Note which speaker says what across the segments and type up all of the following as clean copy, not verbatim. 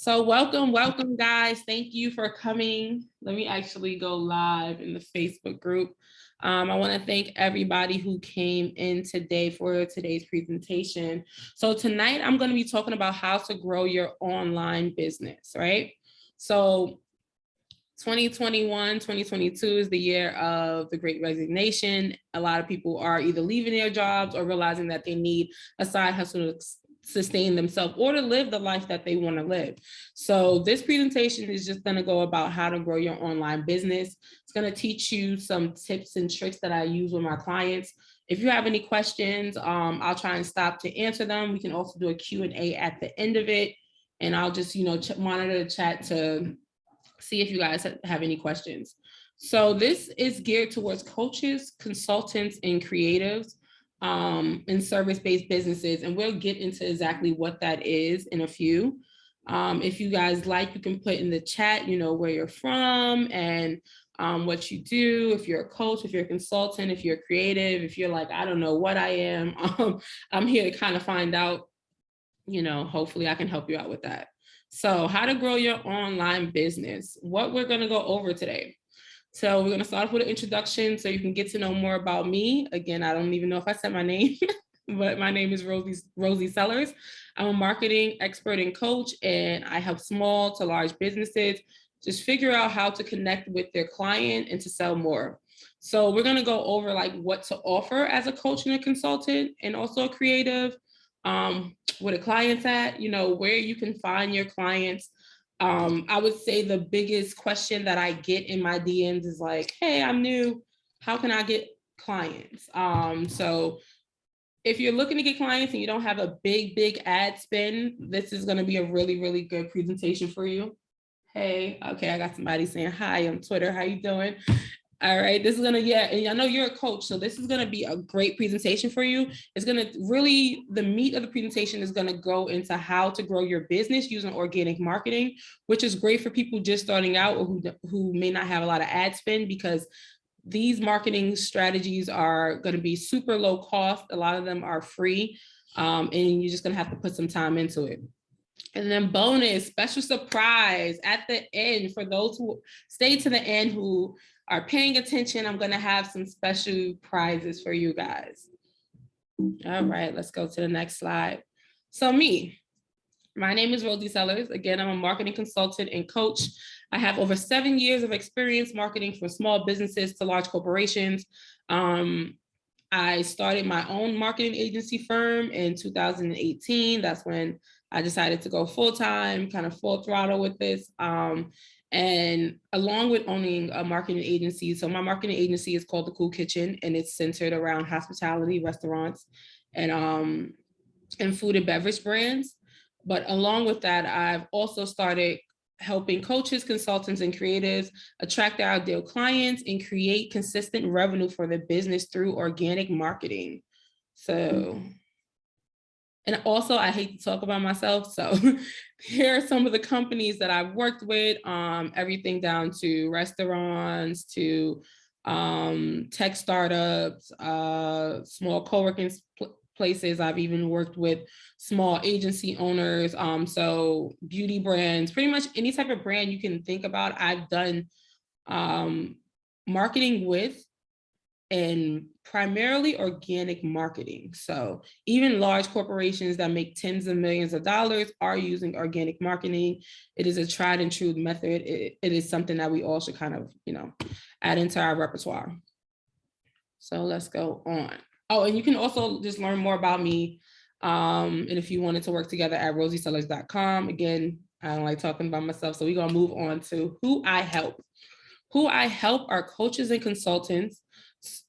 Speaker 1: So welcome guys. Thank you for coming. Let me actually go live in the Facebook group. I want to thank everybody who came in today for today's presentation. So tonight I'm going to be talking about how to grow your online business, right? So 2021, 2022 is the year of the Great Resignation. A lot of people are either leaving their jobs or realizing that they need a side hustle to sustain themselves or to live the life that they want to live. So this presentation is just going to go about how to grow your online business. It's going to teach you some tips and tricks that I use with my clients. If you have any questions, I'll try and stop to answer them. We can also do a Q&A at the end of it. And I'll just, monitor the chat to see if you guys have any questions. So this is geared towards coaches, consultants, and creatives in service-based businesses. And we'll get into exactly what that is in a few. If you guys like, you can put in the chat, where you're from and what you do. If you're a coach, if you're a consultant, if you're creative, if you're like, I don't know what I am, I'm here to kind of find out, hopefully I can help you out with that. So how to grow your online business, what we're going to go over today. So we're going to start off with an introduction so you can get to know more about me. Again, I don't even know if I said my name, but my name is Rosie Sellers. I'm a marketing expert and coach, and I help small to large businesses just figure out how to connect with their client and to sell more. So we're going to go over like what to offer as a coach and a consultant and also a creative, where the clients at, where you can find your clients. I would say the biggest question that I get in my DMs is like, hey, I'm new. How can I get clients? So if you're looking to get clients and you don't have a big ad spend, this is going to be a really, really good presentation for you. Hey, okay, I got somebody saying hi on Twitter. How you doing? All right, this is gonna, and I know you're a coach, so this is gonna be a great presentation for you. It's gonna really, the meat of the presentation is gonna go into how to grow your business using organic marketing, which is great for people just starting out or who may not have a lot of ad spend, because these marketing strategies are gonna be super low cost. A lot of them are free, and you're just gonna have to put some time into it. And then bonus, special surprise at the end for those who stay to the end who are paying attention. I'm going to have some special prizes for you guys. All right, let's go to the next slide. So my name is Rosie Sellers. Again, I'm a marketing consultant and coach. I have over 7 years of experience marketing from small businesses to large corporations. I started my own marketing agency firm in 2018. That's when I decided to go full-time, kind of full throttle with this. And along with owning a marketing agency, so my marketing agency is called The Cool Kitchen, and it's centered around hospitality, restaurants, and food and beverage brands. But along with that, I've also started helping coaches, consultants, and creatives attract their ideal clients and create consistent revenue for their business through organic marketing. So, and also I hate to talk about myself. So here are some of the companies that I've worked with, everything down to restaurants, to tech startups, small co-working places. I've even worked with small agency owners. So beauty brands, pretty much any type of brand you can think about, I've done marketing with, and primarily organic marketing. So even large corporations that make tens of millions of dollars are using organic marketing. It is a tried and true method. It is something that we all should kind of, add into our repertoire. So let's go on. Oh, and you can also just learn more about me. And if you wanted to work together at rosiesellers.com. Again, I don't like talking about myself. So we're going to move on to who I help. Who I help are coaches and consultants.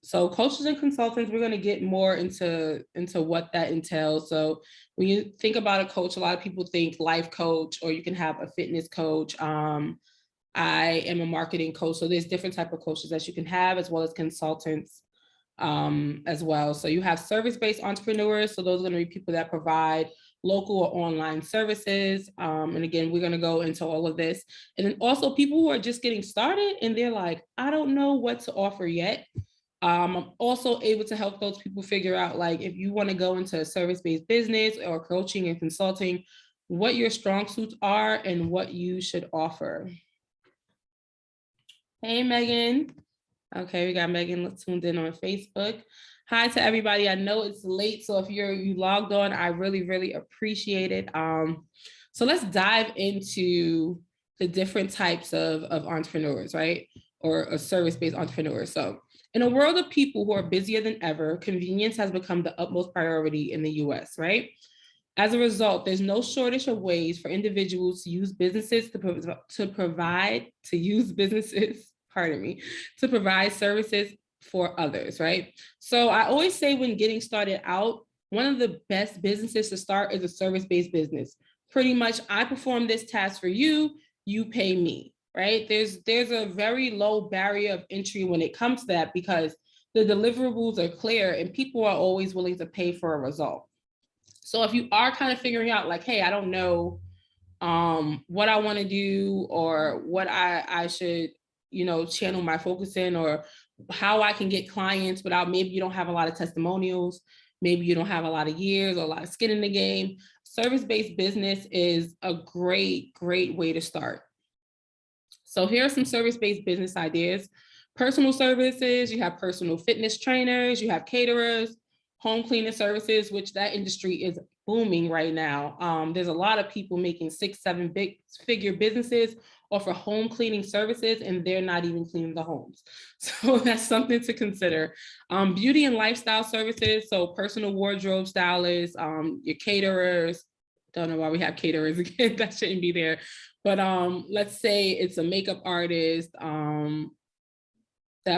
Speaker 1: So coaches and consultants, we're going to get more into what that entails. So when you think about a coach, a lot of people think life coach, or you can have a fitness coach. I am a marketing coach. So there's different type of coaches that you can have, as well as consultants as well. So you have service-based entrepreneurs. So those are going to be people that provide local or online services. And again, we're going to go into all of this. And then also people who are just getting started and they're like, I don't know what to offer yet. I'm also able to help those people figure out, like, if you want to go into a service-based business or coaching and consulting, what your strong suits are and what you should offer. Hey, Megan. Okay, we got Megan tuned in on Facebook. Hi to everybody. I know it's late, so if you logged on, I really appreciate it. So let's dive into the different types of entrepreneurs, right? Or service-based entrepreneurs. So in a world of people who are busier than ever, convenience has become the utmost priority in the US, right? As a result, there's no shortage of ways for individuals to use businesses to provide services for others, right? So I always say when getting started out, one of the best businesses to start is a service-based business. Pretty much, I perform this task for you, you pay me, right? There's a very low barrier of entry when it comes to that because the deliverables are clear and people are always willing to pay for a result. So if you are kind of figuring out like, hey, I don't know what I want to do or what I should, channel my focus in, or how I can get clients without, maybe you don't have a lot of testimonials, maybe you don't have a lot of years or a lot of skin in the game, service-based business is a great way to start. So here are some service-based business ideas. Personal services, you have personal fitness trainers, you have caterers, home cleaning services, which that industry is booming right now. There's a lot of people making 6-7 big figure businesses offer home cleaning services, and they're not even cleaning the homes. So that's something to consider. Beauty and lifestyle services, so personal wardrobe stylists, your caterers. Don't know why we have caterers again, that shouldn't be there. But let's say it's a makeup artist, that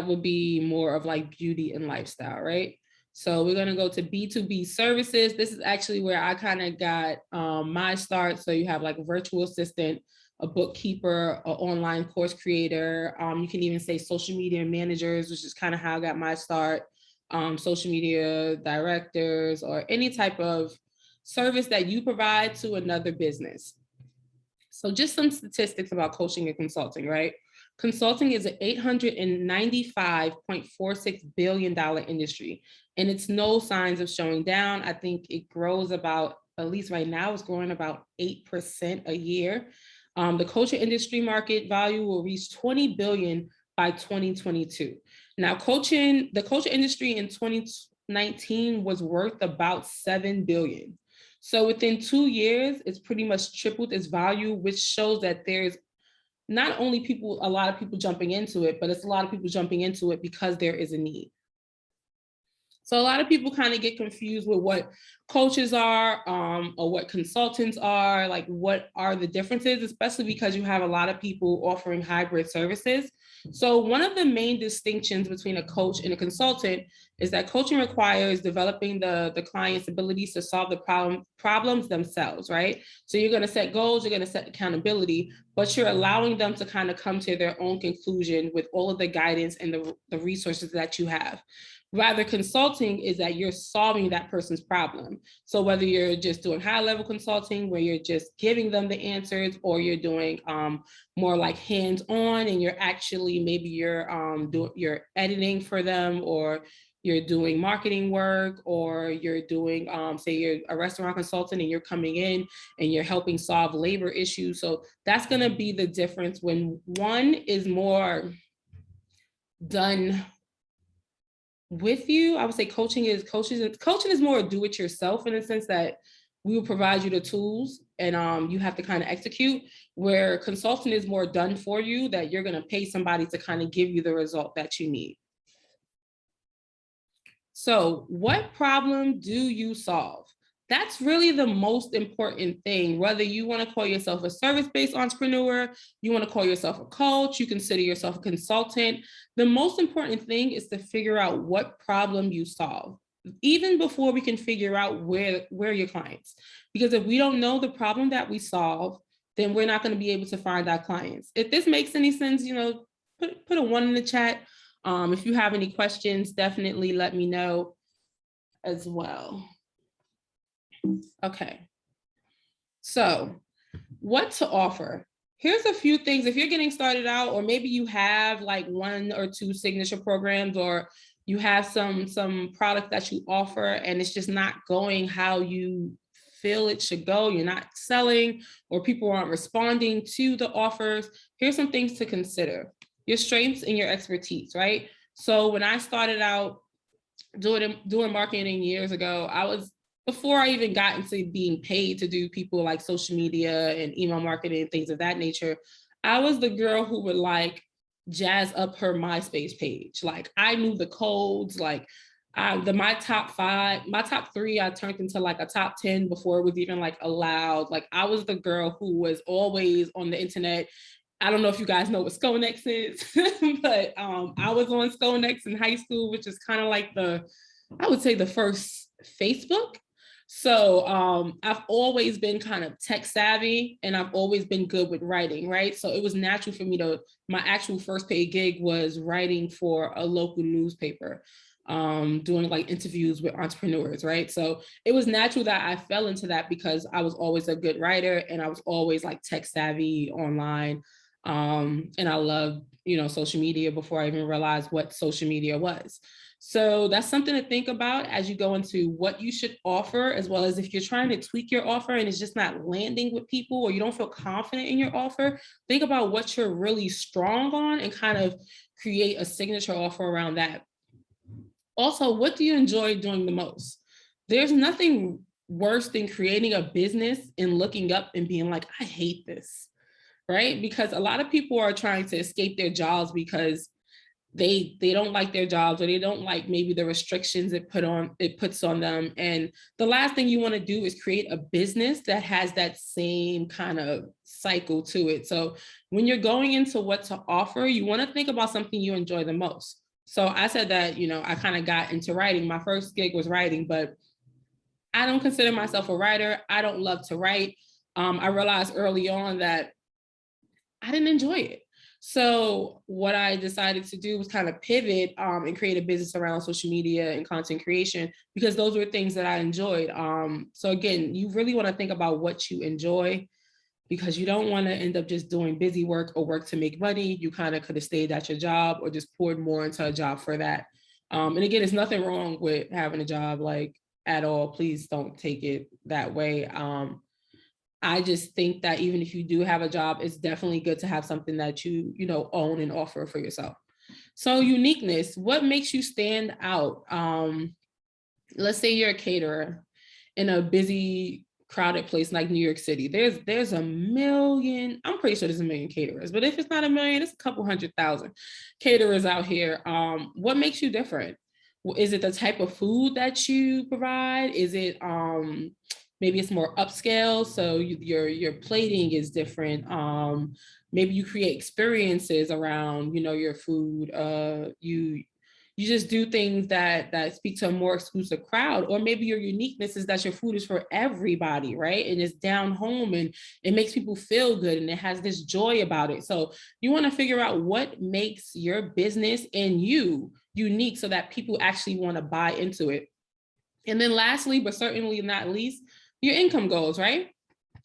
Speaker 1: would be more of like beauty and lifestyle, right? So we're gonna go to B2B services. This is actually where I kind of got my start. So you have like a virtual assistant, a bookkeeper, an online course creator. You can even say social media managers, which is kind of how I got my start. Social media directors, or any type of service that you provide to another business. So just some statistics about coaching and consulting, right? Consulting is an $895.46 billion industry, and it's no signs of showing down. I think it grows about, at least right now, it's growing about 8% a year. The coaching industry market value will reach 20 billion by 2022. Now, the coaching industry in 2019 was worth about 7 billion. So within 2 years, it's pretty much tripled its value, which shows that there's not only a lot of people jumping into it, but it's a lot of people jumping into it because there is a need. So a lot of people kind of get confused with what coaches are, or what consultants are, like what are the differences, especially because you have a lot of people offering hybrid services. So one of the main distinctions between a coach and a consultant is that coaching requires developing the client's abilities to solve the problems themselves, right? So you're going to set goals, you're going to set accountability, but you're allowing them to kind of come to their own conclusion with all of the guidance and the resources that you have. Rather, consulting is that you're solving that person's problem. So whether you're just doing high level consulting where you're just giving them the answers, or you're doing more like hands on, and you're actually, maybe you're editing for them, or you're doing marketing work, or you're doing, say you're a restaurant consultant and you're coming in and you're helping solve labor issues. So that's going to be the difference, when one is more done with you. I would say coaching is more do it yourself, in the sense that we will provide you the tools and you have to kind of execute, where consulting is more done for you, that you're going to pay somebody to kind of give you the result that you need. So what problem do you solve? That's really the most important thing. Whether you want to call yourself a service-based entrepreneur, you want to call yourself a coach, you consider yourself a consultant, the most important thing is to figure out what problem you solve, even before we can figure out where your clients. Because if we don't know the problem that we solve, then we're not going to be able to find our clients. If this makes any sense, put a 1 in the chat. If you have any questions, definitely let me know as well. Okay, so what to offer? Here's a few things. If you're getting started out, or maybe you have like 1 or 2 signature programs, or you have some product that you offer and it's just not going how you feel it should go, you're not selling, or people aren't responding to the offers, here's some things to consider. Your strengths and your expertise, right? So when I started out doing marketing years ago, before I even got into being paid to do people like social media and email marketing, things of that nature, I was the girl who would like jazz up her MySpace page. Like I knew the codes, like my top 5, my top 3, I turned into like a top 10 before it was even like allowed. Like I was the girl who was always on the internet. I don't know if you guys know what Skonex is, but I was on Skonex in high school, which is kind of like I would say the first Facebook. So I've always been kind of tech savvy, and I've always been good with writing, right? So it was natural for me my actual first paid gig was writing for a local newspaper, doing like interviews with entrepreneurs, right? So it was natural that I fell into that because I was always a good writer and I was always like tech savvy online. And I loved, social media before I even realized what social media was. So that's something to think about as you go into what you should offer, as well as if you're trying to tweak your offer and it's just not landing with people, or you don't feel confident in your offer, think about what you're really strong on and kind of create a signature offer around that. Also, what do you enjoy doing the most? There's nothing worse than creating a business and looking up and being like, I hate this, right? Because a lot of people are trying to escape their jobs because they don't like their jobs, or they don't like maybe the restrictions it puts on them. And the last thing you want to do is create a business that has that same kind of cycle to it. So when you're going into what to offer, you want to think about something you enjoy the most. So I said that, I kind of got into writing. My first gig was writing, but I don't consider myself a writer. I don't love to write. I realized early on that I didn't enjoy it. So what I decided to do was kind of pivot and create a business around social media and content creation, because those were things that I enjoyed. So again, you really want to think about what you enjoy, because you don't want to end up just doing busy work or work to make money. You kind of could have stayed at your job or just poured more into a job for that. And again, there's nothing wrong with having a job, like at all. Please don't take it that way. I just think that even if you do have a job, it's definitely good to have something that you own and offer for yourself. So uniqueness, what makes you stand out? Let's say you're a caterer in a busy, crowded place like New York City. There's a million, I'm pretty sure there's a million caterers, but if it's not a million, it's a couple 100,000 caterers out here. What makes you different? Is it the type of food that you provide? Is it maybe it's more upscale, so your plating is different. Maybe you create experiences around your food. You just do things that speak to a more exclusive crowd. Or maybe your uniqueness is that your food is for everybody, right? And it's down home and it makes people feel good and it has this joy about it. So you want to figure out what makes your business and you unique so that people actually want to buy into it. And then lastly, but certainly not least, your income goals, right?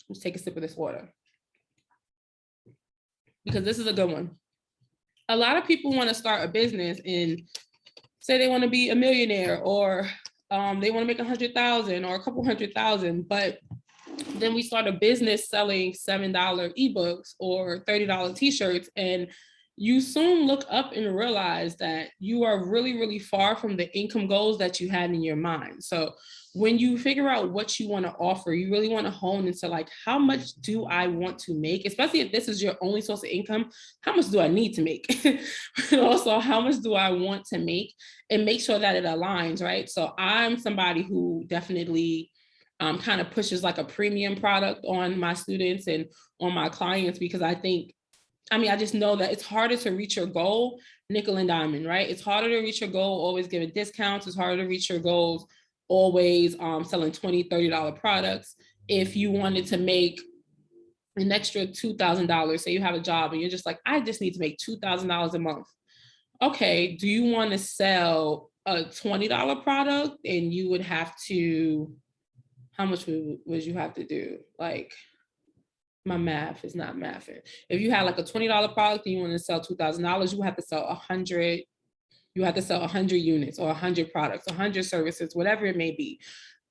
Speaker 1: Let's take a sip of this water, because this is a good one. A lot of people want to start a business and say they want to be a millionaire, or they want to make 100,000 or a couple 100,000, but then we start a business selling $7 ebooks or $30 t-shirts, and you soon look up and realize that you are really, really far from the income goals that you had in your mind. So when you figure out what you want to offer, you really want to hone into like, how much do I want to make? Especially if this is your only source of income, how much do I need to make? But also, how much do I want to make? And make sure that it aligns, right? So I'm somebody who definitely kind of pushes like a premium product on my students and on my clients, because I just know that it's harder to reach your goal nickel and diamond, right? It's harder to reach your goal always giving discounts. It's harder to reach your goals always selling $20, $30 products. If you wanted to make an extra $2,000, say you have a job and you're just like, I just need to make $2,000 a month. Okay, do you want to sell a $20 product? And you would have to, how much would you have to do? Like, my math is not mathing. If you had like a $20 product and you want to sell $2,000, you have to sell 100. You have to sell 100 units or 100 products, 100 services, whatever it may be.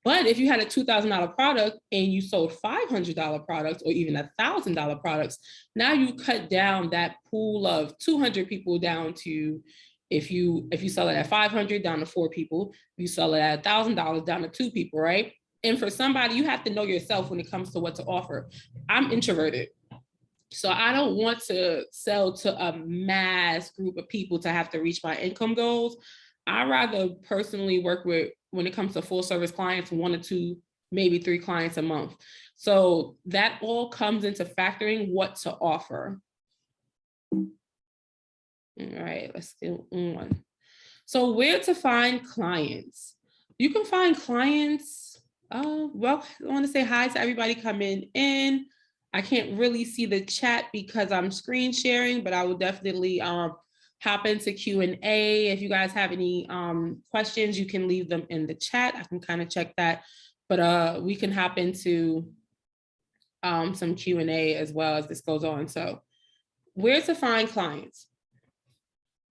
Speaker 1: But if you had a $2,000 product and you sold $500 products or even $1,000 products, now you cut down that pool of 200 people down to, if you sell it at 500, down to 4 people. You sell it at $1,000, down to 2 people, right? And for somebody, you have to know yourself when it comes to what to offer. I'm introverted, so I don't want to sell to a mass group of people to have to reach my income goals. I rather personally work with, when it comes to full service clients, 1 or 2, maybe 3 clients a month. So that all comes into factoring what to offer. All right, let's do one. So where to find clients? You can find clients. Well, I want to say hi to everybody coming in. I can't really see the chat because I'm screen sharing, but I will definitely hop into Q&A. If you guys have any questions, you can leave them in the chat. I can kind of check that, but we can hop into some Q&A as well as this goes on. So where to find clients?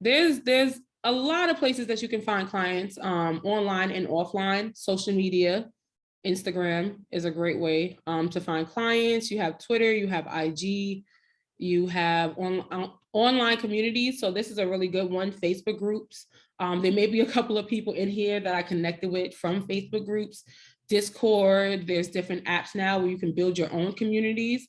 Speaker 1: There's a lot of places that you can find clients, online and offline. Social media, Instagram is a great way to find clients. You have Twitter, you have IG, you have online communities. So this is a really good one, Facebook groups. There may be a couple of people in here that I connected with from Facebook groups. Discord, there's different apps now where you can build your own communities.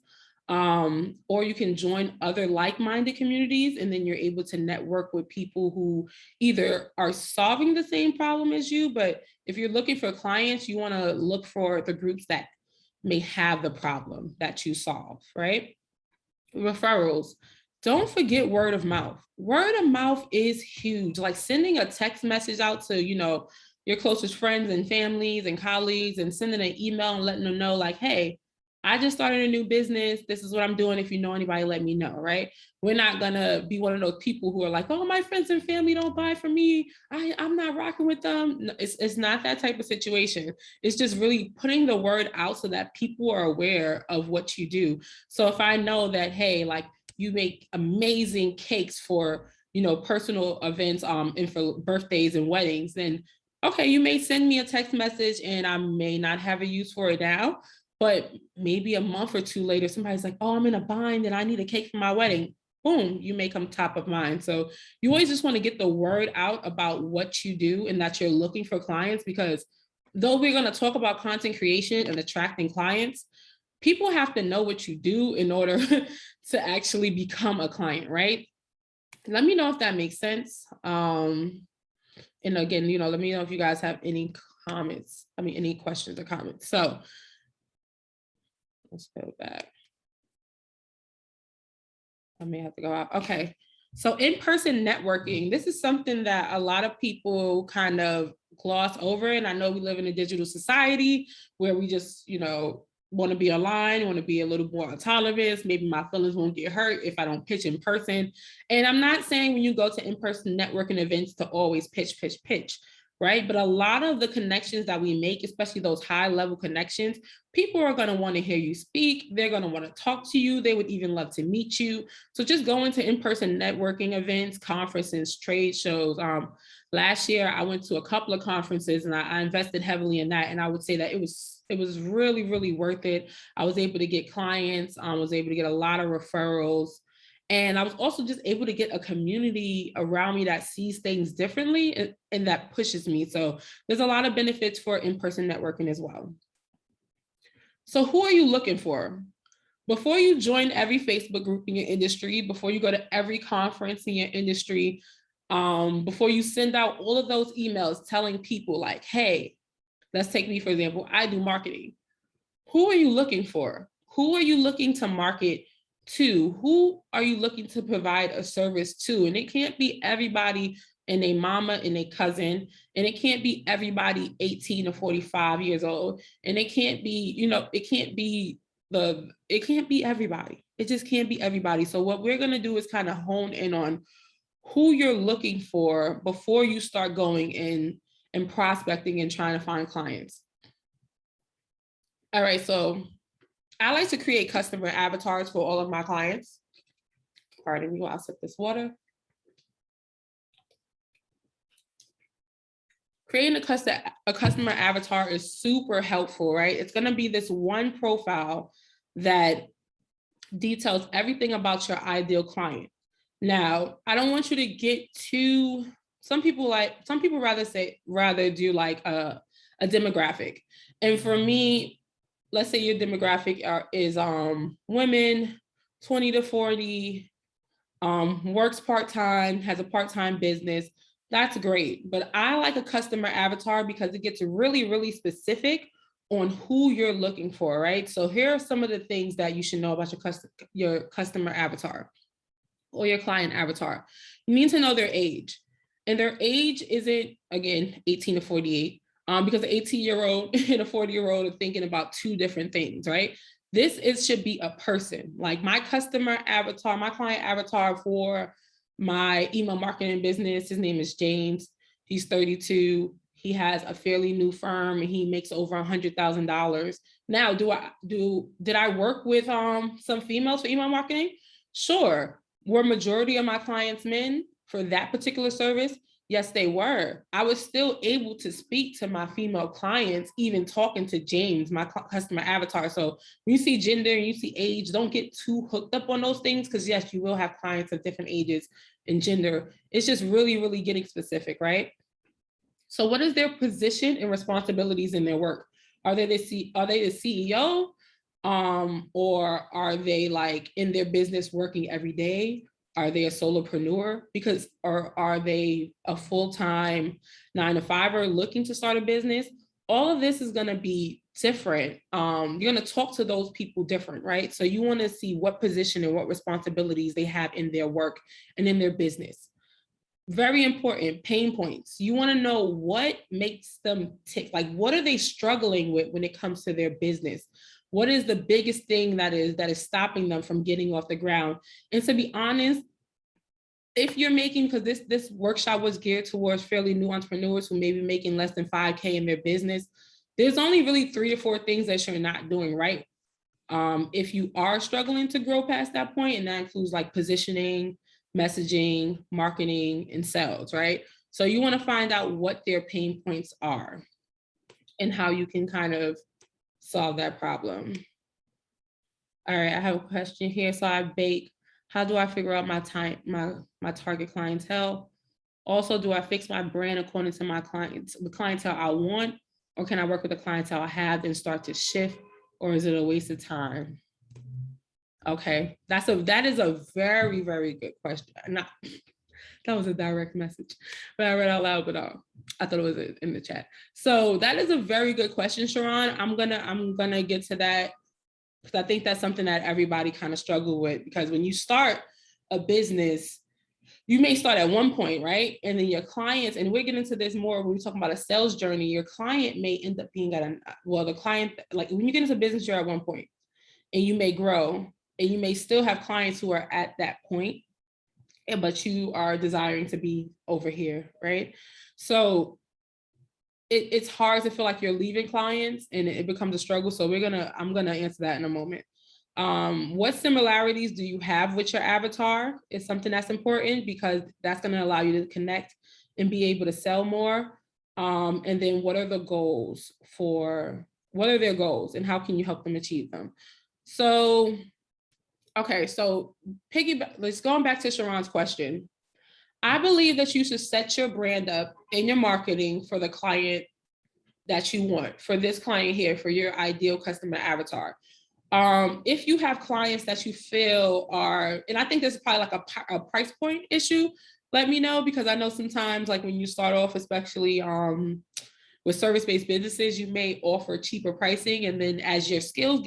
Speaker 1: Or you can join other like-minded communities, and then you're able to network with people who either are solving the same problem as you, but if you're looking for clients, you want to look for the groups that may have the problem that you solve, right? Referrals. Don't forget word of mouth. Word of mouth is huge. Like sending a text message out to, your closest friends and families and colleagues, and sending an email and letting them know, like, hey, I just started a new business. This is what I'm doing. If you know anybody, let me know, right? We're not gonna be one of those people who are like, oh, my friends and family don't buy from me. I'm not rocking with them. No, it's not that type of situation. It's just really putting the word out so that people are aware of what you do. So if I know that, hey, like you make amazing cakes for, personal events, and for birthdays and weddings, then okay, you may send me a text message and I may not have a use for it now, but maybe a month or 2 later, somebody's like, oh, I'm in a bind and I need a cake for my wedding. Boom, you may come top of mind. So you always just want to get the word out about what you do and that you're looking for clients, because though we're going to talk about content creation and attracting clients, people have to know what you do in order to actually become a client, right? Let me know if that makes sense. And again, let me know if you guys have any comments, any questions or comments. So let's go back. I may have to go out. Okay. So in-person networking, this is something that a lot of people kind of gloss over. And I know we live in a digital society where we just, want to be online, want to be a little more autonomous. Maybe my feelings won't get hurt if I don't pitch in person. And I'm not saying when you go to in-person networking events to always pitch, right? But a lot of the connections that we make, especially those high level connections, people are going to want to hear you speak. They're going to want to talk to you. They would even love to meet you. So just going to in-person networking events, conferences, trade shows. Last year, I went to a couple of conferences and I invested heavily in that. And I would say that it was really, really worth it. I was able to get clients. I was able to get a lot of referrals. And I was also just able to get a community around me that sees things differently and that pushes me. So there's a lot of benefits for in-person networking as well. So who are you looking for? Before you join every Facebook group in your industry, before you go to every conference in your industry, before you send out all of those emails telling people like, hey, let's take me, for example, I do marketing. Who are you looking for? Who are you looking to market to? Who are you looking to provide a service to? And it can't be everybody and a mama and a cousin, and it can't be everybody 18 to 45 years old. And it can't be, it can't be everybody. It just can't be everybody. So what we're going to do is kind of hone in on who you're looking for before you start going in and prospecting and trying to find clients. All right, so I like to create customer avatars for all of my clients. Pardon me, I'll sip this water. creating a customer avatar is super helpful, right? It's going to be this one profile that details everything about your ideal client. Now, I don't want you to get too, some people rather do like a demographic. And for me, let's say your demographic is women 20 to 40, works part-time, has a part-time business. That's great. But I like a customer avatar because it gets really, really specific on who you're looking for, right? So here are some of the things that you should know about your customer avatar or your client avatar. You need to know their age. And their age isn't, again, 18 to 48, because an 18-year-old and a 40-year-old are thinking about two different things, right? Should be a person. Like my customer avatar, my client avatar for my email marketing business, his name is James. He's 32. He has a fairly new firm and he makes over $100,000. Now, did I work with some females for email marketing? Sure. Were majority of my clients men for that particular service? Yes, they were. I was still able to speak to my female clients, even talking to James, my customer avatar. So when you see gender and you see age, don't get too hooked up on those things, because yes, you will have clients of different ages and gender. It's just really, really getting specific, right? So what is their position and responsibilities in their work? Are they the CEO? Or are they like in their business working every day? Are they a solopreneur? Or are they a full-time 9-to-5er looking to start a business? All of this is going to be different. You're going to talk to those people different, right? So you want to see what position and what responsibilities they have in their work and in their business. Very important, pain points. You want to know what makes them tick. Like, what are they struggling with when it comes to their business? What is the biggest thing that is stopping them from getting off the ground? And to be honest, if you're making, because this workshop was geared towards fairly new entrepreneurs who may be making less than 5K in their business, there's only really 3 or 4 things that you're not doing right. If you are struggling to grow past that point, and that includes like positioning, messaging, marketing, and sales, right? So you want to find out what their pain points are and how you can kind of solve that problem. All right, I have a question here. So I bake. How do I figure out my target clientele? Also, do I fix my brand according to the clientele I want, or can I work with the clientele I have and start to shift, or is it a waste of time? Okay, that is a very, very good question. That was a direct message, but I read out loud, but I thought it was in the chat. So that is a very good question, Sharon. I'm gonna get to that, because I think that's something that everybody kind of struggle with, because when you start a business, you may start at one point, right? And then your clients, and we're getting into this more when we talk about a sales journey, your client may end up being the client, like when you get into business, you're at one point and you may grow and you may still have clients who are at that point, but you are desiring to be over here, right? So it's hard to feel like you're leaving clients and it becomes a struggle. So I'm gonna answer that in a moment. What similarities do you have with your avatar is something that's important, because that's gonna allow you to connect and be able to sell more. And then what are their goals and how can you help them achieve them? So, okay, so let's going back to Sharon's question. I believe that you should set your brand up in your marketing for the client that you want, for this client here, for your ideal customer avatar. If you have clients that you feel are, and I think this is probably like a price point issue, let me know, because I know sometimes like when you start off, especially with service-based businesses, you may offer cheaper pricing, and then as your skill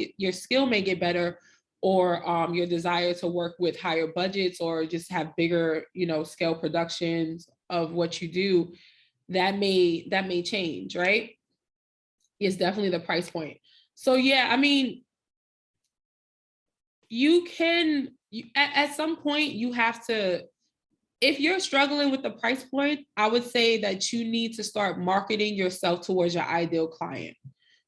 Speaker 1: may get better, or your desire to work with higher budgets or just have bigger, scale productions of what you do, that may change, right? It's definitely the price point. So yeah, I mean, at some point you have to, if you're struggling with the price point, I would say that you need to start marketing yourself towards your ideal client,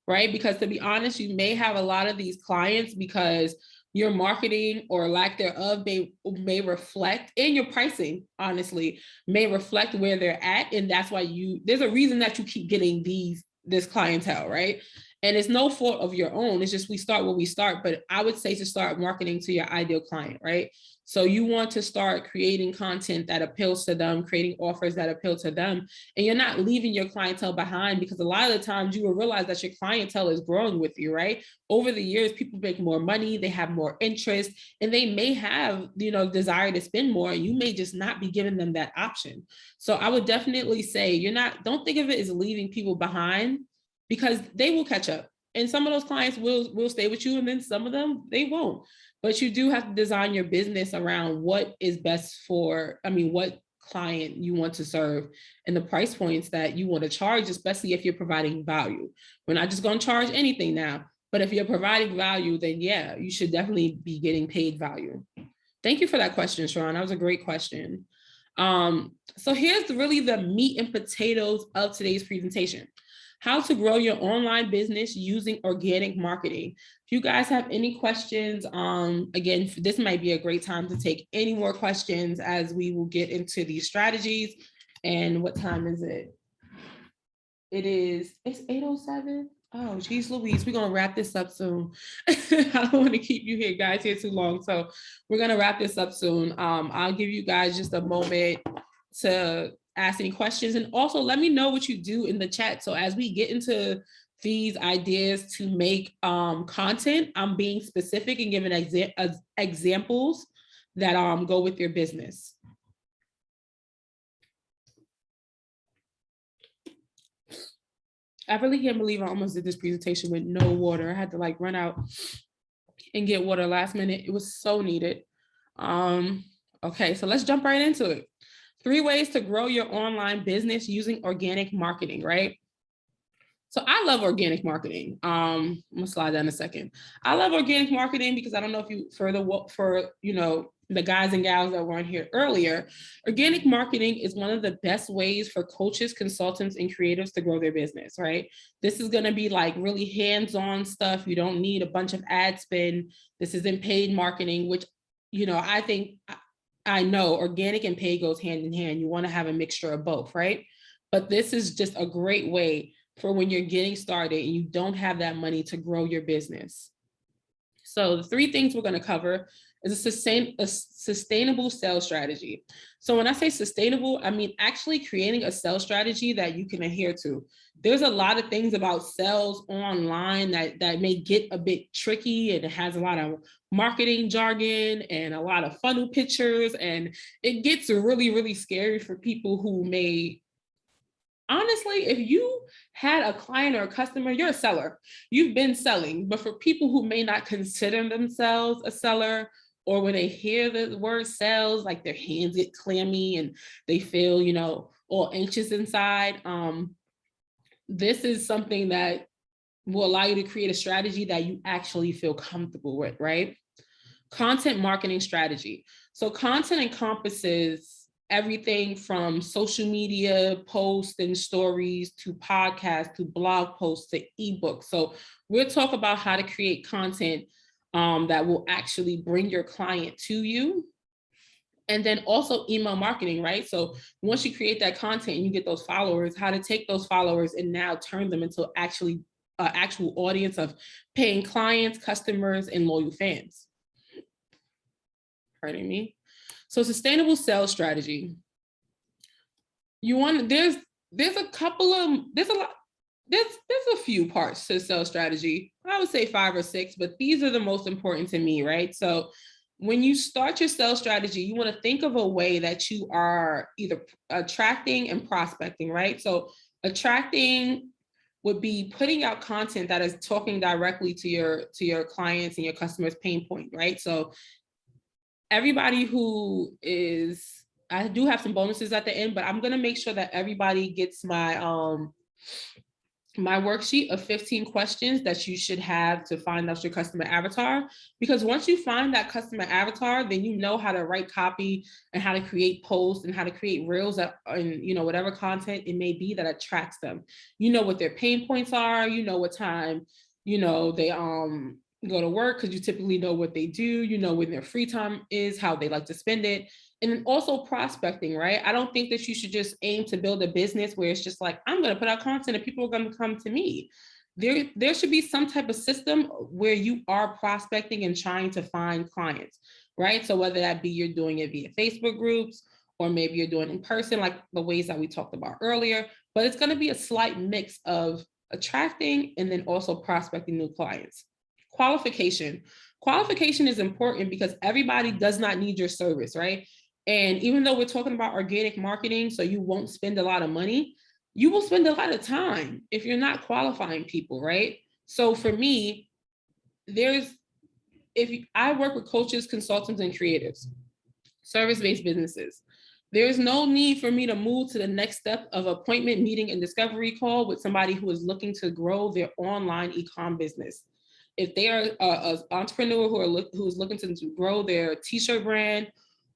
Speaker 1: right? Because to be honest, you may have a lot of these clients because your marketing or lack thereof may reflect, and your pricing, honestly, may reflect where they're at. And that's why there's a reason that you keep getting this clientele, right? And it's no fault of your own. It's just we start where we start. But I would say to start marketing to your ideal client, right? So you want to start creating content that appeals to them, creating offers that appeal to them. And you're not leaving your clientele behind, because a lot of the times you will realize that your clientele is growing with you, right? Over the years, people make more money, they have more interest, and they may have, desire to spend more. You may just not be giving them that option. So I would definitely say don't think of it as leaving people behind, because they will catch up. And some of those clients will stay with you, and then some of them, they won't. But you do have to design your business around what is best what client you want to serve and the price points that you want to charge, especially if you're providing value. We're not just going to charge anything now, but if you're providing value, then yeah, you should definitely be getting paid value. Thank you for that question, Sharon. That was a great question. So here's really the meat and potatoes of today's presentation: how to grow your online business using organic marketing. If you guys have any questions, again, this might be a great time to take any more questions as we will get into these strategies. And what time is it? It's 8:07. Oh, geez Louise, we're going to wrap this up soon. I don't want to keep you guys here too long. So we're going to wrap this up soon. I'll give you guys just a moment to ask any questions, and also let me know what you do in the chat. So as we get into these ideas to make content, I'm being specific and giving examples that go with your business. I really can't believe I almost did this presentation with no water. I had to run out and get water last minute. It was so needed. Okay, so let's jump right into it. 3 ways to grow your online business using organic marketing, right? So I love organic marketing. I'm gonna slide down a second. I love organic marketing because I don't know if you, for the guys and gals that weren't here earlier, organic marketing is one of the best ways for coaches, consultants, and creatives to grow their business, right? This is gonna be really hands-on stuff. You don't need a bunch of ad spend. This isn't paid marketing, which, I know organic and paid goes hand in hand. You want to have a mixture of both, right? But this is just a great way for when you're getting started and you don't have that money to grow your business. So the 3 things we're going to cover is a sustainable sales strategy. So when I say sustainable, I mean actually creating a sales strategy that you can adhere to. There's a lot of things about sales online that may get a bit tricky, and it has a lot of marketing jargon and a lot of funnel pictures, and it gets really, really scary for people who may, honestly, if you had a client or a customer, you're a seller. You've been selling. But for people who may not consider themselves a seller, or when they hear the word sales, their hands get clammy and they feel, all anxious inside, this is something that will allow you to create a strategy that you actually feel comfortable with, right? Content marketing strategy. So content encompasses everything from social media posts and stories to podcasts to blog posts to ebooks. So we'll talk about how to create content that will actually bring your client to you. And then also email marketing, right? So once you create that content and you get those followers, how to take those followers and now turn them into actual audience of paying clients, customers, and loyal fans. Pardon me. So sustainable sales strategy. There's a few parts to sales strategy. I would say 5 or 6, but these are the most important to me, right? So when you start your sales strategy, you want to think of a way that you are either attracting and prospecting, right? So attracting would be putting out content that is talking directly to your clients and your customers' pain point, right? So everybody who is, I do have some bonuses at the end, but I'm gonna make sure that everybody gets my my worksheet of 15 questions that you should have to find out your customer avatar. Because once you find that customer avatar, then you know how to write copy and how to create posts and how to create reels and whatever content it may be that attracts them. You know what their pain points are, you know what time, they go to work because you typically know what they do, you know when their free time is, how they like to spend it. And then also prospecting, right? I don't think that you should just aim to build a business where it's just like, I'm going to put out content and people are going to come to me. There should be some type of system where you are prospecting and trying to find clients, right? So whether that be you're doing it via Facebook groups, or maybe you're doing it in person, like the ways that we talked about earlier, but it's going to be a slight mix of attracting and then also prospecting new clients. Qualification. Qualification is important because everybody does not need your service, right? And even though we're talking about organic marketing, so you won't spend a lot of money, you will spend a lot of time if you're not qualifying people, right? So for me, I work with coaches, consultants, and creatives, service-based businesses. There's no need for me to move to the next step of appointment, meeting, and discovery call with somebody who is looking to grow their online e-com business. If they are an entrepreneur who's looking to grow their t-shirt brand,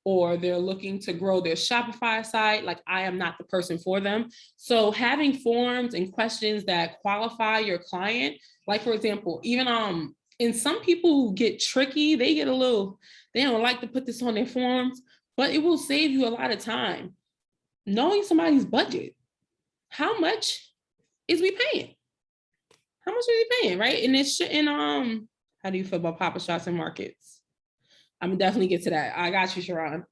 Speaker 1: or they're looking to grow their Shopify site, like I am not the person for them. So having forms and questions that qualify your client, like for example, even and some people who get tricky, they don't like to put this on their forms, but it will save you a lot of time. Knowing somebody's budget, how much is we paying? How much are we paying, right? And it shouldn't, how do you feel about Pop-Ap-Shops and markets? I'm definitely get to that. I got you, Sharon.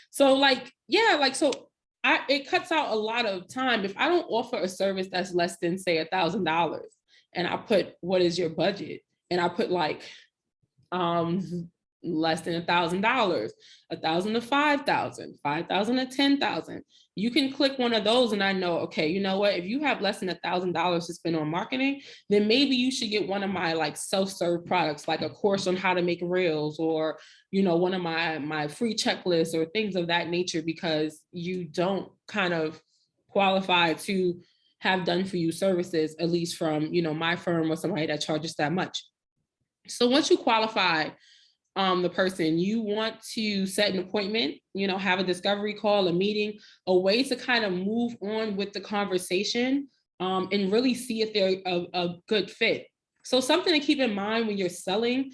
Speaker 1: So like, yeah, like, so it cuts out a lot of time. If I don't offer a service that's less than say $1,000 and I put, what is your budget? And I put like, less than $1,000, 1,000 to 5,000, 5,000 to 10,000. You can click one of those and I know, okay, you know what? If you have less than $1,000 to spend on marketing, then maybe you should get one of my like self-serve products, like a course on how to make reels, or, you know, one of my free checklists or things of that nature, because you don't kind of qualify to have done for you services, at least from, you know, my firm or somebody that charges that much. So once you qualify the person, you want to set an appointment, you know, have a discovery call, a meeting, a way to kind of move on with the conversation, and really see if they're a good fit. So something to keep in mind when you're selling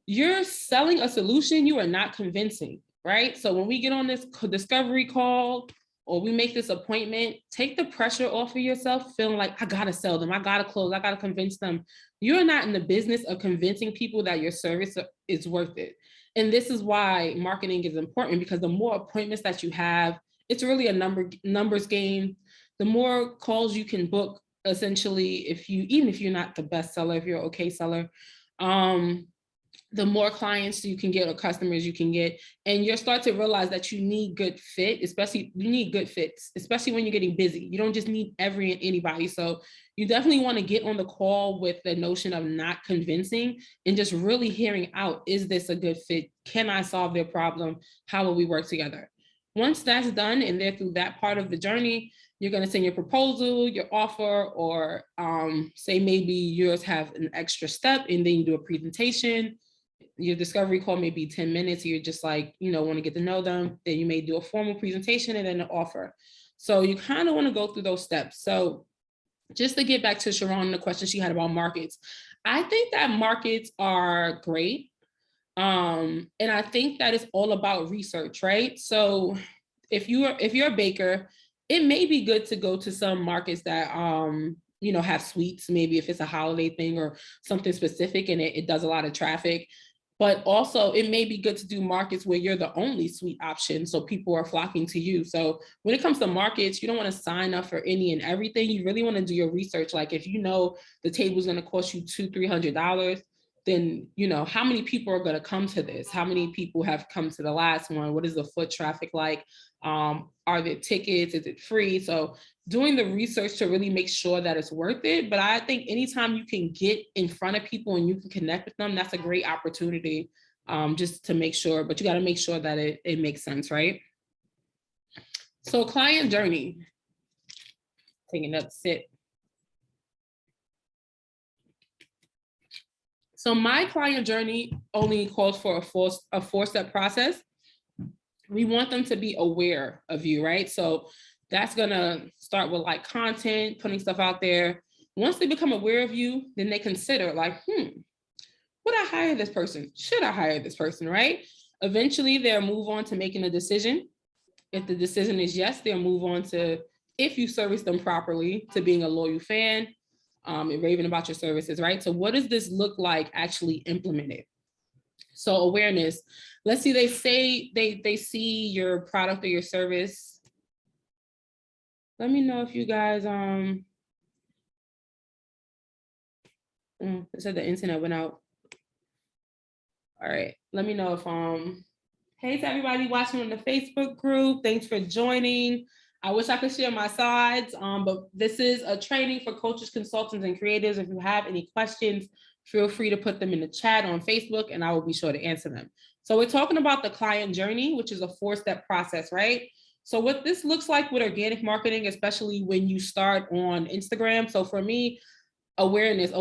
Speaker 1: a solution you are not convincing, right? So when we get on this discovery call or we make this appointment, take the pressure off of yourself, feeling like I gotta sell them, I gotta close, I gotta convince them. You're not in the business of convincing people that your service is worth it. And this is why marketing is important, because the more appointments that you have, it's really a numbers game. The more calls you can book, essentially, even if you're not the best seller, if you're an okay seller, the more clients you can get or customers you can get. And you'll start to realize that you need good fit, you need good fits, especially when you're getting busy. You don't just need every and anybody. So you definitely want to get on the call with the notion of not convincing and just really hearing out, is this a good fit? Can I solve their problem? How will we work together? Once that's done and they're through that part of the journey, you're going to send your proposal, your offer, or say maybe yours have an extra step and then you do a presentation. Your discovery call may be 10 minutes. You're just like, you know, want to get to know them. Then you may do a formal presentation and then an offer. So you kind of want to go through those steps. So just to get back to Sharon, the question she had about markets, I think that markets are great. And I think that it's all about research, right? So if you're a baker, it may be good to go to some markets that you know, have sweets, maybe if it's a holiday thing or something specific and it does a lot of traffic. But also it may be good to do markets where you're the only sweet option, so people are flocking to you. So when it comes to markets, you don't want to sign up for any and everything. You really want to do your research. Like if you know the table is going to cost you $200-300, then you know how many people are going to come to this, how many people have come to the last one, what is the foot traffic like, are there tickets, is it free? So doing the research to really make sure that it's worth it. But I think anytime you can get in front of people and you can connect with them, that's a great opportunity, just to make sure. But you got to make sure that it makes sense, right? So client journey, taking another sip. So my client journey only calls for a four-step process. We want them to be aware of you, right? So that's gonna start with like content, putting stuff out there. Once they become aware of you, then they consider like, would I hire this person? Should I hire this person, right? Eventually they'll move on to making a decision. If the decision is yes, they'll move on to, if you service them properly, to being a loyal fan, and raving about your services, right? So what does this look like actually implemented? So awareness, let's see, they say they see your product or your service. Let me know if you guys, it said the internet went out. All right, let me know if, hey to everybody watching on the Facebook group, thanks for joining. I wish I could share my slides, but this is a training for coaches, consultants, and creators. If you have any questions, feel free to put them in the chat on Facebook and I will be sure to answer them. So we're talking about the client journey, which is a 4-step process, right? So what this looks like with organic marketing, especially when you start on Instagram. So for me, awareness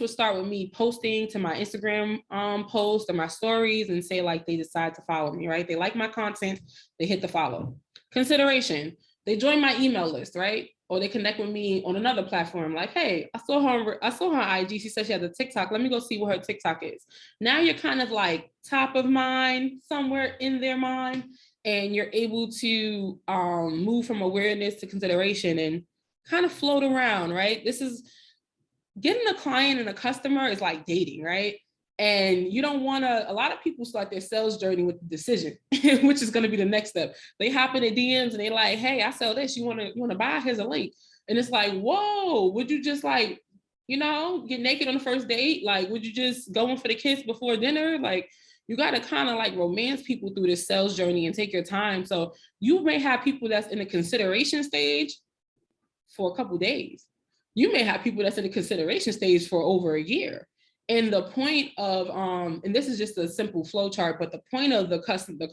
Speaker 1: would start with me posting to my Instagram post or my stories and say like they decide to follow me, right? They like my content, they hit the follow. Consideration, they join my email list, right? Or they connect with me on another platform. Like, hey, I saw her on IG. She said she has a TikTok. Let me go see what her TikTok is. Now you're kind of like top of mind, somewhere in their mind, and you're able to move from awareness to consideration and kind of float around, right? This is getting a client and a customer is like dating, right? And you don't want to, a lot of people start their sales journey with the decision, which is going to be the next step. They hop in the DMs and they're like, hey, I sell this. You want to buy? Here's a link. And it's like, whoa, would you just like, you know, get naked on the first date? Like, would you just go in for the kiss before dinner? Like, you got to kind of like romance people through this sales journey and take your time. So you may have people that's in the consideration stage for a couple days. You may have people that's in the consideration stage for over a year. And the point of, and this is just a simple flow chart, but the point of the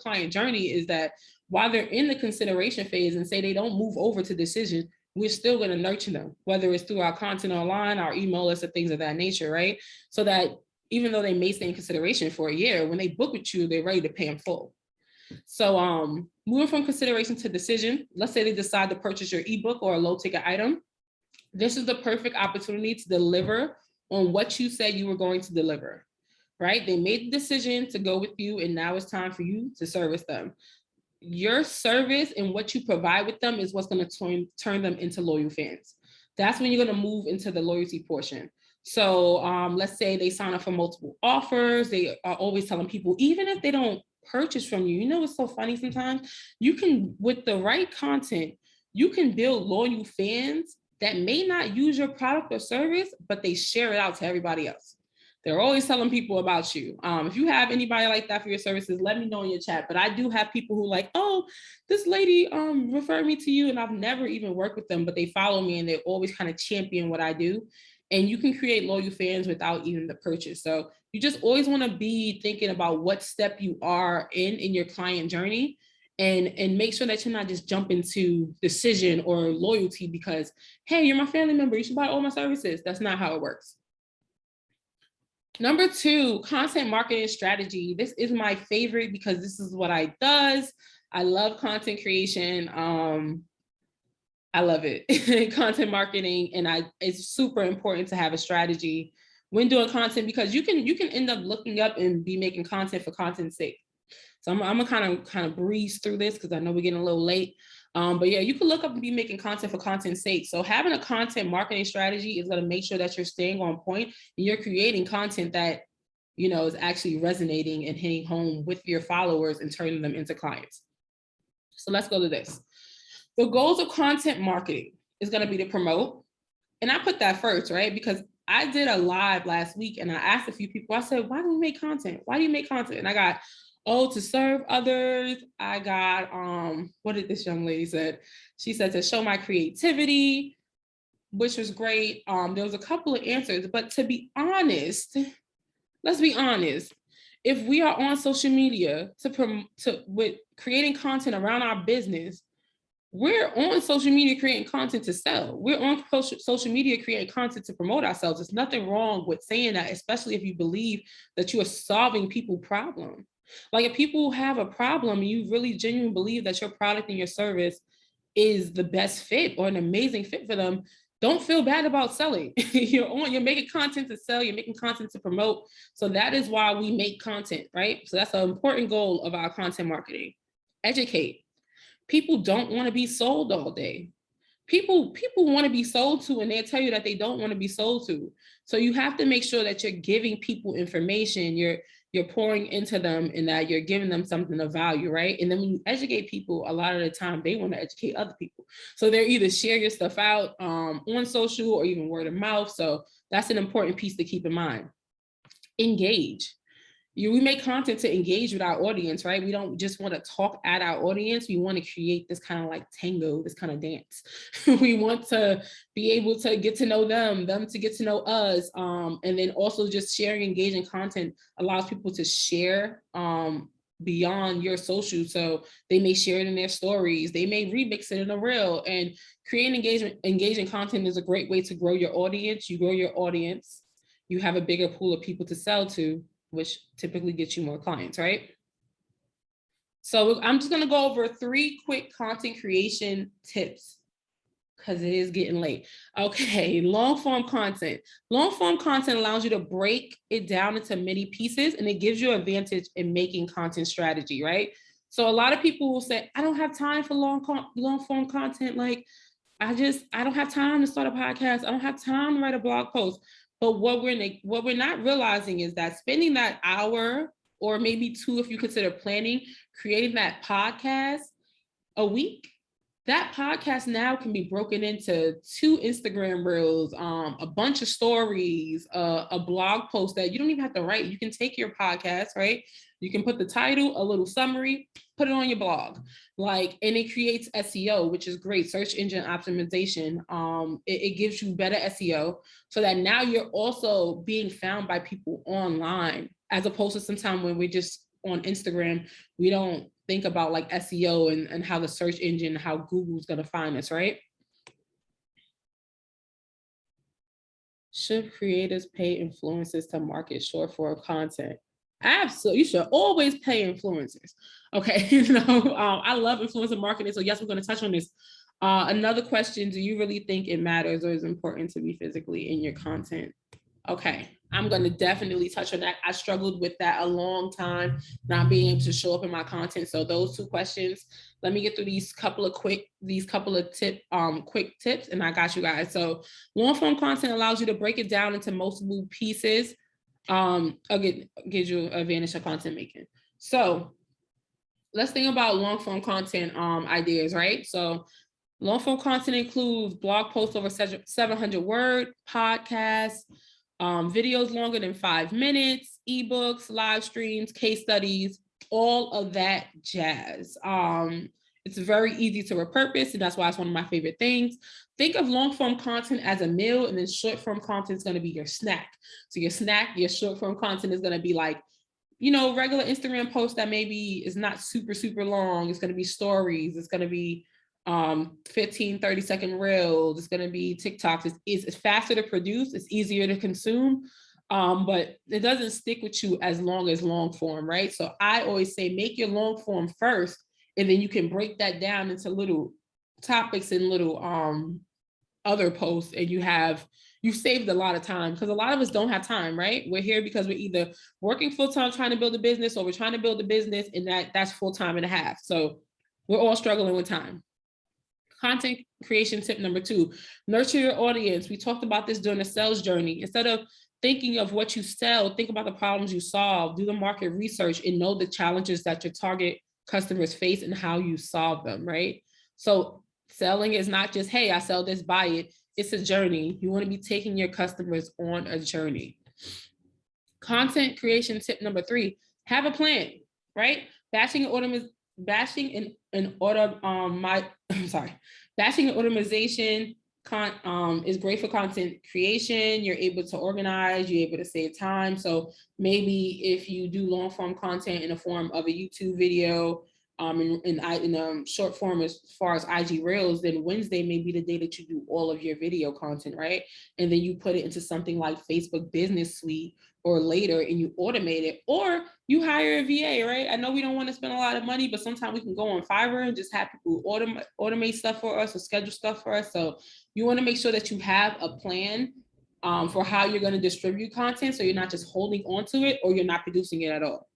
Speaker 1: client journey is that while they're in the consideration phase and say they don't move over to decision, we're still going to nurture them, whether it's through our content online, our email list, or things of that nature, right? So that even though they may stay in consideration for a year, when they book with you, they're ready to pay in full. So moving from consideration to decision, let's say they decide to purchase your ebook or a low ticket item. This is the perfect opportunity to deliver on what you said you were going to deliver, right? They made the decision to go with you and now it's time for you to service them. Your service and what you provide with them is what's going to turn them into loyal fans. That's when you're going to move into the loyalty portion. So let's say they sign up for multiple offers. They are always telling people, even if they don't purchase from you, you know what's so funny sometimes? You can, with the right content, you can build loyal fans that may not use your product or service, but they share it out to everybody else. They're always telling people about you. If you have anybody like that for your services, let me know in your chat. But I do have people who like, oh, this lady referred me to you and I've never even worked with them, but they follow me and they always kind of champion what I do. And you can create loyal fans without even the purchase. So you just always want to be thinking about what step you are in your client journey. And make sure that you're not just jumping to decision or loyalty because, hey, you're my family member, you should buy all my services. That's not how it works. Number 2, content marketing strategy. This is my favorite because this is what I does. I love content creation. I love it. Content marketing, and it's super important to have a strategy when doing content because you can end up looking up and be making content for content's sake. So I'm gonna kind of breeze through this because I know we're getting a little late. But yeah, you can look up and be making content for content's sake. So having a content marketing strategy is gonna make sure that you're staying on point and you're creating content that, you know, is actually resonating and hitting home with your followers and turning them into clients. So let's go to this. The goals of content marketing is gonna be to promote. And I put that first, right? Because I did a live last week and I asked a few people, I said, why do you make content? Why do you make content? And I got, to serve others. I got, what did this young lady said? She said to show my creativity, which was great. There was a couple of answers, but to be honest, let's be honest. If we are on social media with creating content around our business, we're on social media creating content to sell. We're on social media creating content to promote ourselves. There's nothing wrong with saying that, especially if you believe that you are solving people's problem. Like if people have a problem and you really genuinely believe that your product and your service is the best fit or an amazing fit for them, don't feel bad about selling. You're making content to sell, you're making content to promote. So that is why we make content, right? So that's an important goal of our content marketing. Educate. People don't want to be sold all day. People want to be sold to, and they'll tell you that they don't want to be sold to. So you have to make sure that you're giving people information, you're pouring into them, and that you're giving them something of value, right? And then when you educate people, a lot of the time they want to educate other people. So they're either share your stuff out on social or even word of mouth. So that's an important piece to keep in mind. Engage. We make content to engage with our audience, right? We don't just want to talk at our audience. We want to create this kind of like tango, this kind of dance. We want to be able to get to know them to get to know us. And then also just sharing engaging content allows people to share beyond your social. So they may share it in their stories. They may remix it in a reel. And creating engaging content is a great way to grow your audience. You grow your audience, you have a bigger pool of people to sell to, which typically gets you more clients, right? So I'm just gonna go over 3 quick content creation tips because it is getting late. Okay, long form content. Long form content allows you to break it down into many pieces, and it gives you an advantage in making content strategy, right? So a lot of people will say, I don't have time for long form content. Like, I don't have time to start a podcast. I don't have time to write a blog post. But what we're not realizing is that spending that hour or maybe 2, if you consider planning, creating that podcast a week, that podcast now can be broken into 2 Instagram reels, a bunch of stories, a blog post that you don't even have to write. You can take your podcast, right? You can put the title, a little summary, put it on your blog, and it creates SEO, which is great, search engine optimization. It gives you better SEO so that now you're also being found by people online, as opposed to sometimes when we're just on Instagram, we don't think about like SEO and how the search engine, how Google's going to find us, right? Should creators pay influencers to market short form content? Absolutely. You should always pay influencers. Okay. I love influencer marketing. So yes, we're going to touch on this. Another question, do you really think it matters or is important to be physically in your content? Okay, I'm going to definitely touch on that. I struggled with that a long time, not being able to show up in my content. So those 2 questions, let me get through these couple of quick tips, and I got you guys. So long form content allows you to break it down into multiple pieces. Again, gives you an advantage of content making. So let's think about long form content ideas, right? So long form content includes blog posts over 700 word, podcasts, videos longer than 5 minutes, ebooks, live streams, case studies, all of that jazz. It's very easy to repurpose, and that's why it's one of my favorite things. Think of long form content as a meal, and then short form content is going to be your snack. So your short form content is going to be like, regular Instagram post that maybe is not super, super long. It's going to be stories. It's going to be 15, 30-second reels. It's going to be TikToks. It's faster to produce. It's easier to consume. But it doesn't stick with you as long as long form, right? So I always say, make your long form first, and then you can break that down into little topics and little other posts, and you saved a lot of time, because a lot of us don't have time, right? We're here because we're either working full-time trying to build a business, or we're trying to build a business, and that's full-time and a half. So we're all struggling with time. Content creation tip number 2, nurture your audience. We talked about this during the sales journey. Instead of thinking of what you sell, think about the problems you solve, do the market research, and know the challenges that your target customers face and how you solve them, right? So selling is not just, hey, I sell this, buy it. It's a journey. You want to be taking your customers on a journey. Content creation tip number 3, have a plan, right? Bashing and automation is great for content creation. You're able to organize, you're able to save time. So maybe if you do long form content in the form of a YouTube video, in short form as far as IG Reels, then Wednesday may be the day that you do all of your video content, right? And then you put it into something like Facebook Business Suite or later and you automate it, or you hire a VA, right? I know we don't want to spend a lot of money, but sometimes we can go on Fiverr and just have people automate stuff for us or schedule stuff for us. So you want to make sure that you have a plan for how you're going to distribute content, so you're not just holding on to it or you're not producing it at all.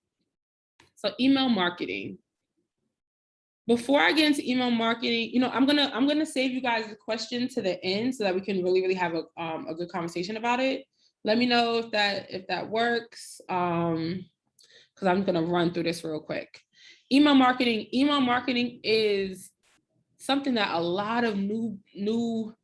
Speaker 1: So email marketing. Before I get into email marketing, I'm gonna save you guys the question to the end so that we can really have a good conversation about it. Let me know if that works, because I'm gonna run through this real quick. Email marketing is something that a lot of new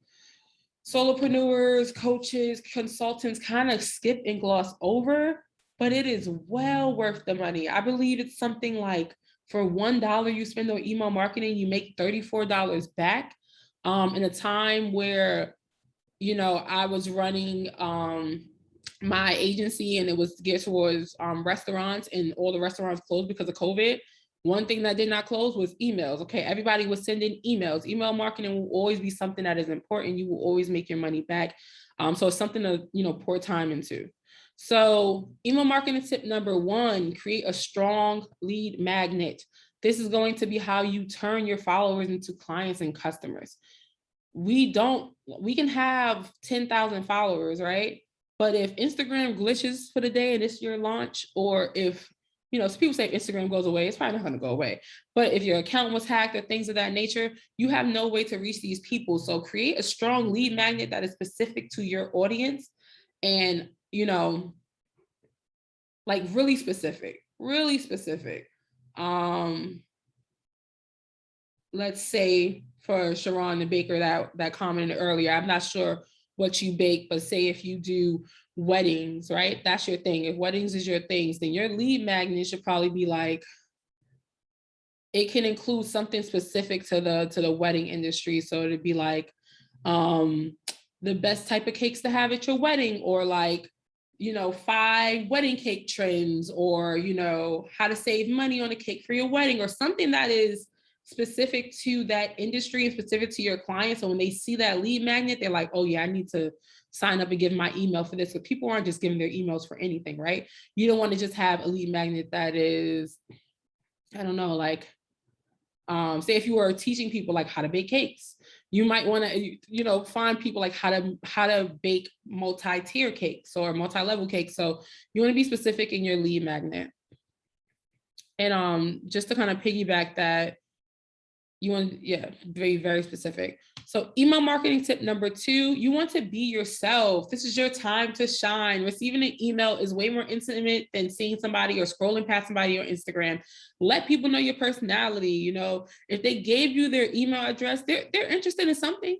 Speaker 1: solopreneurs, coaches, consultants kind of skip and gloss over, but it is well worth the money. I believe it's something like, for $1 you spend on email marketing, you make $34 back. In a time where, I was running my agency and it was geared towards restaurants, and all the restaurants closed because of COVID. One thing that did not close was emails. Okay, everybody was sending emails. Email marketing will always be something that is important. You will always make your money back. So it's something to pour time into. So email marketing tip number 1, create a strong lead magnet. This is going to be how you turn your followers into clients and customers. We can have 10,000 followers, right? But if Instagram glitches for the day and it's your launch, or if, so people say Instagram goes away, it's probably not going to go away. But if your account was hacked or things of that nature, you have no way to reach these people. So create a strong lead magnet that is specific to your audience, and like really specific. Let's say for Sharon the baker that commented earlier, I'm not sure what you bake, but say if you do weddings, right? That's your thing. If weddings is your things, then your lead magnet should probably be like, it can include something specific to the wedding industry. So it'd be like the best type of cakes to have at your wedding, or like 5 wedding cake trends, or how to save money on a cake for your wedding, or something that is specific to that industry and specific to your clients. So when they see that lead magnet, they're like, oh yeah, I need to sign up and give my email for this. But people aren't just giving their emails for anything, right? You don't want to just have a lead magnet that is, I don't know, like say if you were teaching people like how to bake cakes, you might want to find people like how to bake multi-tier cakes or multi-level cakes. So you want to be specific in your lead magnet. And just to kind of piggyback that, you want, very, very specific. So email marketing tip number 2, you want to be yourself. This is your time to shine. Receiving an email is way more intimate than seeing somebody or scrolling past somebody on Instagram. Let people know your personality. If they gave you their email address, they're interested in something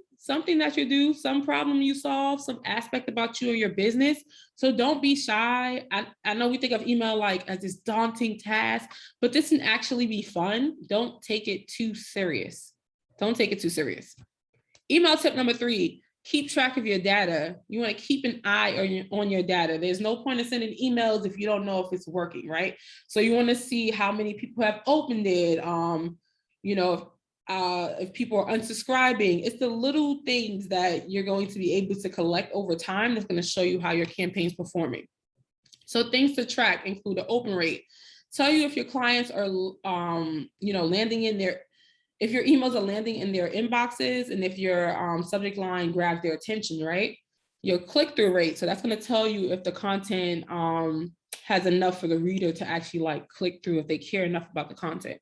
Speaker 1: that you do, some problem you solve, some aspect about you or your business. So don't be shy. I know we think of email like as this daunting task, but this can actually be fun. Don't take it too serious. Email tip number 3, keep track of your data. You want to keep an eye on your data. There's no point in sending emails if you don't know if it's working, right? So you want to see how many people have opened it. If people are unsubscribing. It's the little things that you're going to be able to collect over time that's going to show you how your campaign's performing. So things to track include the open rate. Tell you if your clients are, landing in their, if your emails are landing in their inboxes, and if your subject line grabs their attention, right? Your click-through rate. So that's going to tell you if the content has enough for the reader to actually like click through, if they care enough about the content.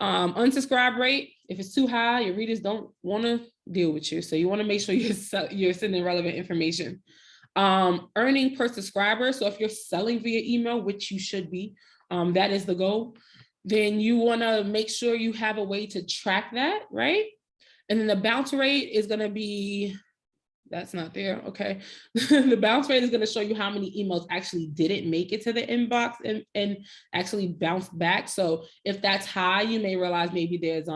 Speaker 1: Unsubscribe rate, if it's too high, your readers don't want to deal with you. So you want to make sure you're sending relevant information. Earning per subscriber. So if you're selling via email, which you should be, that is the goal, then you want to make sure you have a way to track that, right? And then the bounce rate is going to be, that's not there, okay. The bounce rate is going to show you how many emails actually didn't make it to the inbox and actually bounced back. So if that's high, you may realize maybe there's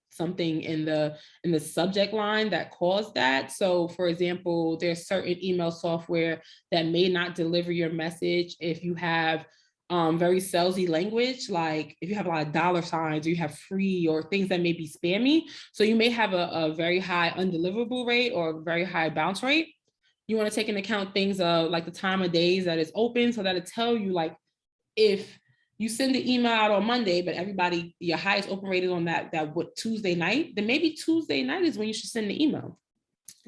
Speaker 1: something in the subject line that caused that. So for example, there's certain email software that may not deliver your message if you have very salesy language, like if you have a lot of dollar signs, or you have free, or things that may be spammy. So you may have a very high undeliverable rate or a very high bounce rate. You want to take into account things like the time of days that it's open, so that it tell you like if you send the email out on Monday, but everybody, your highest open rate is on that what Tuesday night, then maybe Tuesday night is when you should send the email.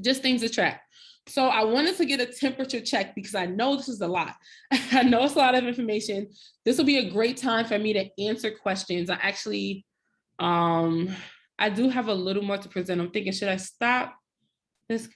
Speaker 1: Just things to track. So I wanted to get a temperature check because I know this is a lot. I know it's a lot of information. This will be a great time for me to answer questions. I actually, I do have a little more to present. I'm thinking, should I stop this